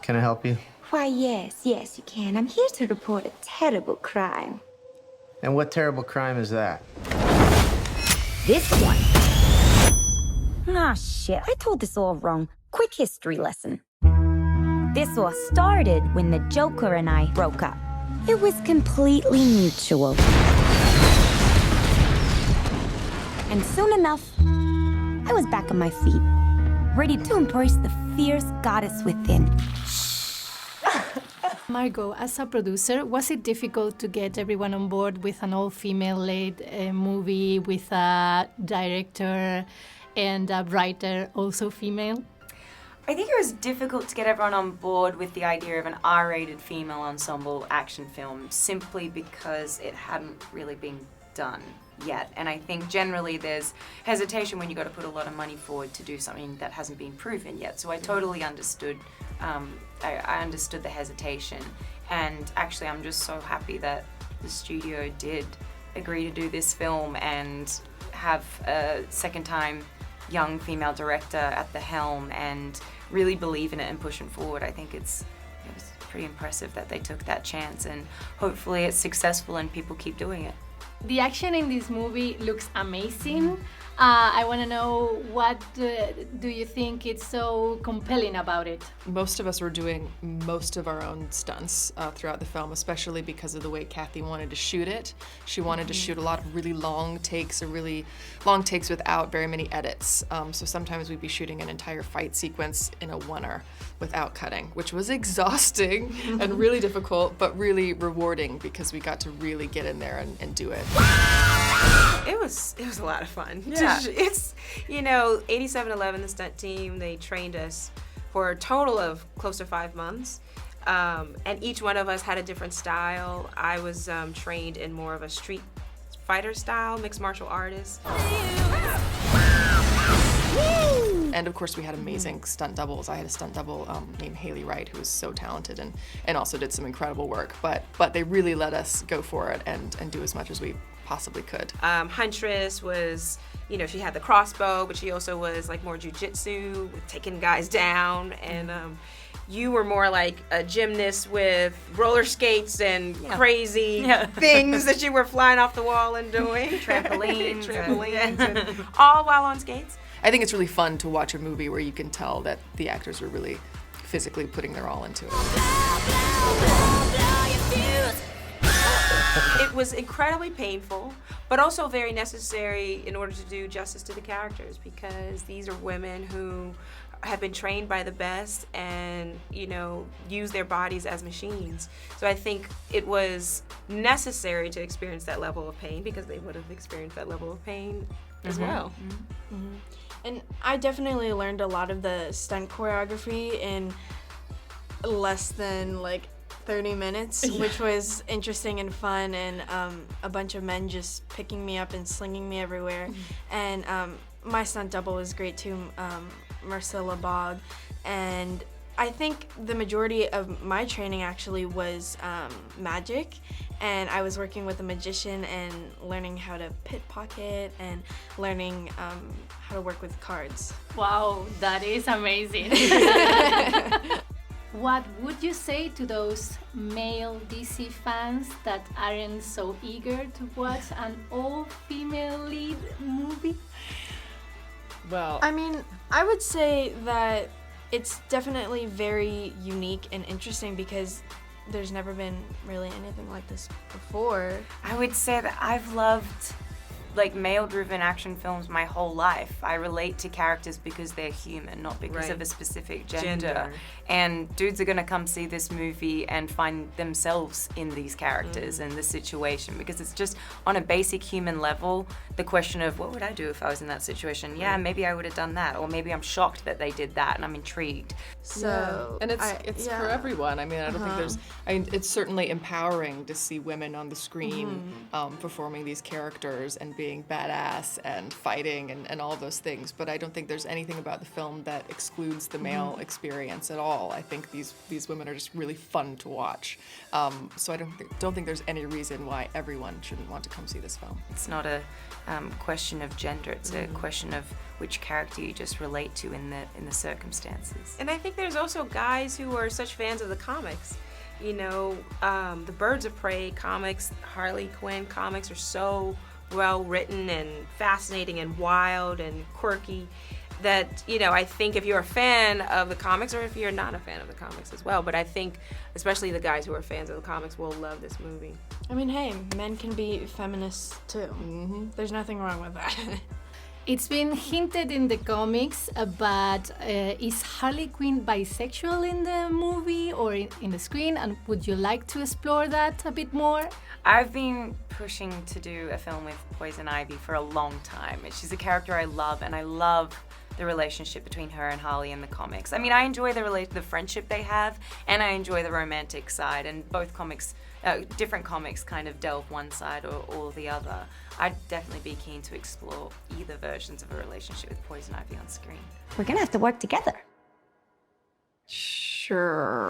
Can I help you? Why, yes, you can. I'm here to report a terrible crime. And what terrible crime is that? This one. Ah, shit, I told this all wrong. Quick history lesson. This all started when the Joker and I broke up. It was completely mutual. And soon enough, I was back on my feet, ready to embrace the fierce goddess within. Margot, as a producer, was it difficult to get everyone on board with an all-female led movie with a director and a writer also female? I think it was difficult to get everyone on board with the idea of an R-rated female ensemble action film simply because it hadn't really been done yet. And I think generally there's hesitation when you got to put a lot of money forward to do something that hasn't been proven yet. So I totally understood. I understood the hesitation, and actually I'm just so happy that the studio did agree to do this film and have a second-time young female director at the helm and really believe in it and push it forward. I think it was pretty impressive that they took that chance, and hopefully it's successful and people keep doing it. The action in this movie looks amazing. I want to know, what do you think is so compelling about it? Most of us were doing most of our own stunts throughout the film, especially because of the way Kathy wanted to shoot it. She wanted to shoot a lot of really long takes, without very many edits. So sometimes we'd be shooting an entire fight sequence in a oneer without cutting, which was exhausting and really difficult, but really rewarding because we got to really get in there and do it. It was a lot of fun. Yeah. It's, 8711, the stunt team, they trained us for a total of close to 5 months. And each one of us had a different style. I was trained in more of a street fighter style, mixed martial artist. And of course we had amazing stunt doubles. I had a stunt double named Haley Wright, who was so talented and also did some incredible work. But they really let us go for it and do as much as we possibly could. Huntress was, she had the crossbow, but she also was like more jujitsu, with taking guys down. And you were more like a gymnast with roller skates and crazy things that you were flying off the wall and doing. Trampolines. and all while on skates. I think it's really fun to watch a movie where you can tell that the actors are really physically putting their all into it. It was incredibly painful, but also very necessary in order to do justice to the characters, because these are women who have been trained by the best and, use their bodies as machines. So I think it was necessary to experience that level of pain because they would have experienced that level of pain as well. Mm-hmm. And I definitely learned a lot of the stunt choreography in less than 30 minutes, which was interesting and fun, and a bunch of men just picking me up and slinging me everywhere. And my stunt double was great too, Marcella Bogg. And I think the majority of my training actually was magic, and I was working with a magician and learning how to pickpocket and learning how to work with cards. Wow, that is amazing. What would you say to those male DC fans that aren't so eager to watch an all-female lead movie? Well, I mean, I would say that it's definitely very unique and interesting because there's never been really anything like this before. I would say that I've loved male-driven action films my whole life. I relate to characters because they're human, not because of a specific gender. And dudes are gonna come see this movie and find themselves in these characters and the situation, because it's just on a basic human level, the question of what would I do if I was in that situation? Yeah, maybe I would have done that, or maybe I'm shocked that they did that and I'm intrigued. So, and it's for everyone. I mean, I don't think it's certainly empowering to see women on the screen performing these characters and being badass and fighting and all those things, but I don't think there's anything about the film that excludes the male experience at all. I think these women are just really fun to watch. So I don't think there's any reason why everyone shouldn't want to come see this film. It's not a question of gender, it's a question of which character you just relate to in the circumstances. And I think there's also guys who are such fans of the comics. You know, the Birds of Prey comics, Harley Quinn comics are so well written and fascinating and wild and quirky that, you know, I think if you're a fan of the comics, or if you're not a fan of the comics as well, but I think especially the guys who are fans of the comics will love this movie. I mean, hey, men can be feminists too. There's nothing wrong with that. It's been hinted in the comics, but is Harley Quinn bisexual in the movie or in the screen? And would you like to explore that a bit more? I've been pushing to do a film with Poison Ivy for a long time. She's a character I love, and I love the relationship between her and Harley in the comics. I mean, I enjoy the friendship they have, and I enjoy the romantic side, and both comics, different comics kind of delve one side or the other. I'd definitely be keen to explore either versions of a relationship with Poison Ivy on screen. We're gonna have to work together. Sure.